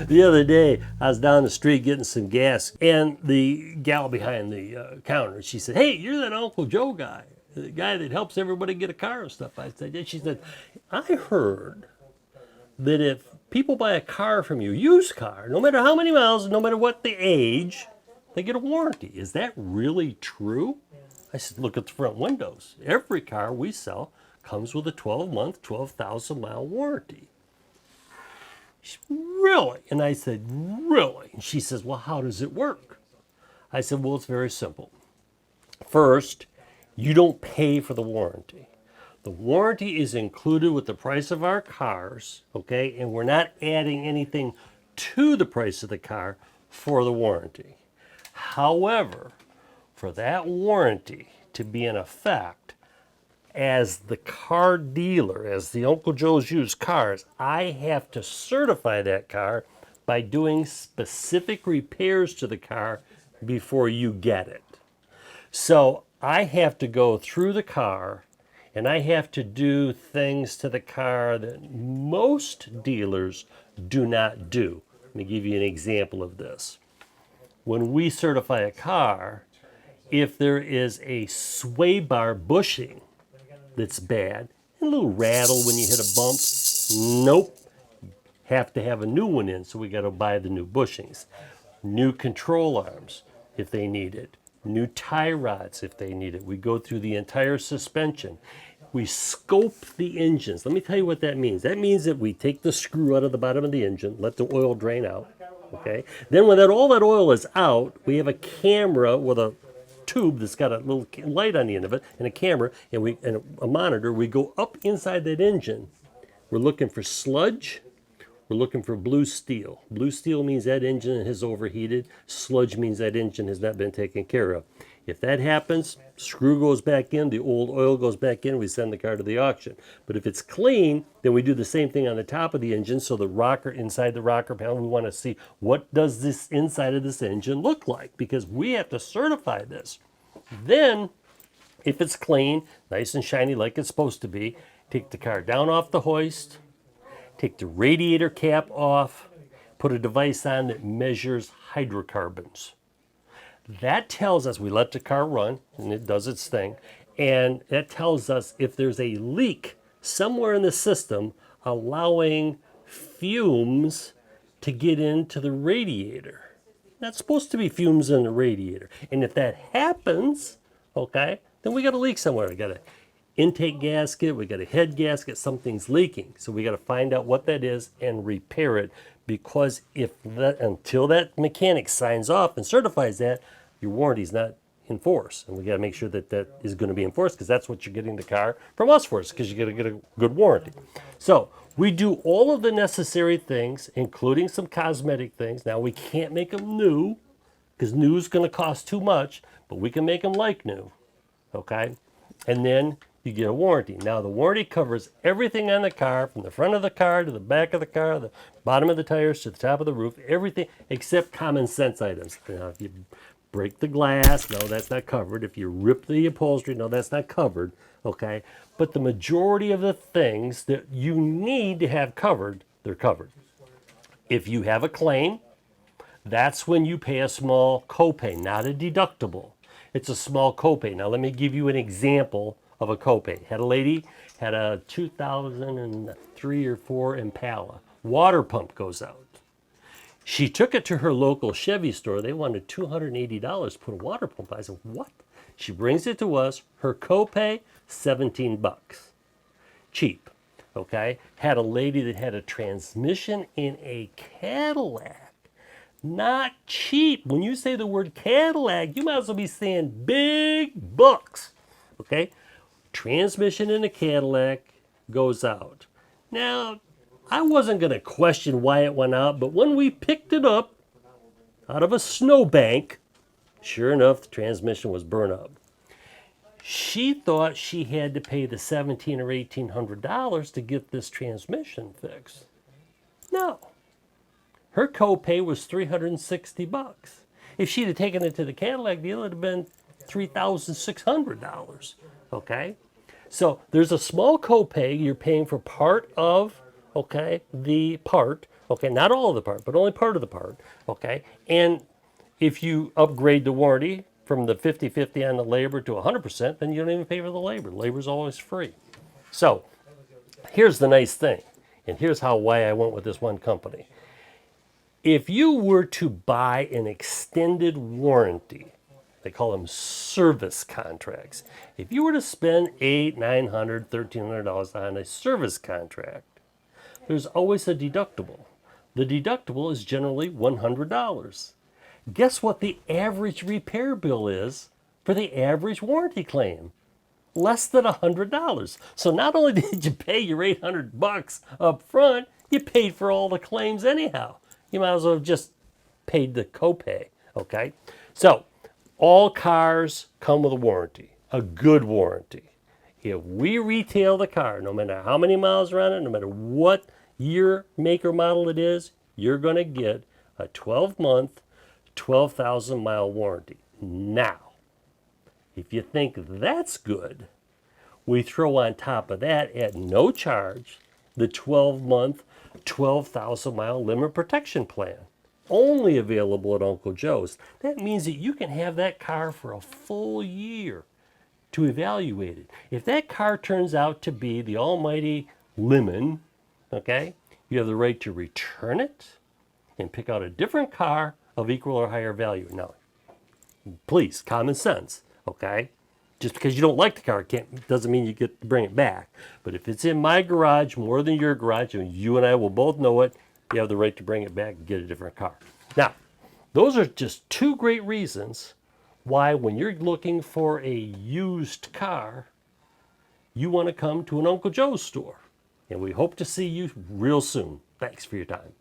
The other day, I was down the street getting some gas, and the gal behind the counter, she said, "Hey, you're that Uncle Joe guy, the guy that helps everybody get a car and stuff." I said, "Yeah." She said, "I heard that if people buy a car from you, used car, no matter how many miles, no matter what the age, they get a warranty. Is that really true?" I said, "Look at the front windows. Every car we sell comes with a 12-month, 12,000-mile warranty." She, "Really?" And I said, "Really?" And she says, "Well, how does it work?" I said, "Well, it's very simple. First, you don't pay for the warranty. The warranty is included with the price of our cars, okay? And we're not adding anything to the price of the car for the warranty. However, for that warranty to be in effect, as the car dealer, as the Uncle Joe's Used Cars, I have to certify that car by doing specific repairs to the car before you get it. So I have to go through the car and I have to do things to the car that most dealers do not do. Let me give you an example of this. When we certify a car, if there is a sway bar bushing that's bad, and a little rattle when you hit a bump, nope, have to have a new one in, so we got to buy the new bushings. New control arms if they need it, new tie rods if they need it. We go through the entire suspension. We scope the engines. Let me tell you what that means. That means that we take the screw out of the bottom of the engine, let the oil drain out, okay? Then when all that oil is out, we have a camera with a tube that's got a little light on the end of it and a camera and a monitor. We go up inside that engine. We're looking for sludge. We're looking for blue steel. Blue steel means that engine has overheated. Sludge means that engine has not been taken care of. If that happens, screw goes back in, the old oil goes back in, we send the car to the auction. But if it's clean, then we do the same thing on the top of the engine. So the rocker, inside the rocker panel, we want to see what does this inside of this engine look like, because we have to certify this. Then, if it's clean, nice and shiny like it's supposed to be, take the car down off the hoist, take the radiator cap off, put a device on that measures hydrocarbons. That tells us, we let the car run, and it does its thing, and that tells us if there's a leak somewhere in the system allowing fumes to get into the radiator. Not supposed to be fumes in the radiator. And if that happens, okay, then we got a leak somewhere. We got an intake gasket, we got a head gasket, something's leaking. So we got to find out what that is and repair it, because until that mechanic signs off and certifies that, your warranty's not in force. And we got to make sure that that is going to be enforced, because that's what you're getting the car from us for, because you got to get a good warranty. So we do all of the necessary things, including some cosmetic things. Now, we can't make them new, because new is going to cost too much, but we can make them like new, okay? And then you get a warranty. Now, the warranty covers everything on the car, from the front of the car to the back of the car, the bottom of the tires to the top of the roof, everything except common sense items. Now, if you break the glass, no, that's not covered. If you rip the upholstery, no, that's not covered, okay? But the majority of the things that you need to have covered, they're covered. If you have a claim, that's when you pay a small copay, not a deductible. It's a small copay. Now, let me give you an example of a copay. Had a lady, had a 2003 or 4 Impala. Water pump goes out. She took it to her local Chevy store. They wanted $280 to put a water pump. I said, what? She brings it to us. Her copay, $17. Cheap, okay? Had a lady that had a transmission in a Cadillac. Not cheap. When you say the word Cadillac, you might as well be saying big bucks, okay? Transmission in a Cadillac goes out. Now, I wasn't going to question why it went out, but when we picked it up out of a snowbank, sure enough, the transmission was burnt up. She thought she had to pay the $1,700 or $1,800 to get this transmission fixed. No. Her copay was $360. If she'd have taken it to the Cadillac dealer, it would have been $3,600. Okay? So there's a small copay you're paying for part of, okay, the part, Okay, not all of the part, but only part of the part. Okay, and if you upgrade the warranty from the 50/50 on the labor to 100%, then you don't even pay for the labor. Labor's always free. So here's the nice thing, and here's why I went with this one company. If you were to buy an extended warranty, they call them service contracts. If you were to spend $800, $900, $1,300 on a service contract, there's always a deductible. The deductible is generally $100. Guess what the average repair bill is for the average warranty claim? Less than $100. So not only did you pay your $800 up front, you paid for all the claims anyhow. You might as well have just paid the copay, okay? So all cars come with a warranty, a good warranty. If we retail the car, no matter how many miles are on it, no matter what year, make, or model it is, you're going to get a 12-month, 12,000-mile warranty. Now, if you think that's good, we throw on top of that at no charge the 12-month, 12,000-mile limit protection plan. Only available at Uncle Joe's. That means that you can have that car for a full year to evaluate it. If that car turns out to be the almighty lemon, okay, you have the right to return it and pick out a different car of equal or higher value. Now, please, common sense, okay? Just because you don't like the car doesn't mean you get to bring it back. But if it's in my garage more than your garage, and you and I will both know it, you have the right to bring it back and get a different car. Now, those are just two great reasons why when you're looking for a used car, you want to come to an Uncle Joe's store. And we hope to see you real soon. Thanks for your time.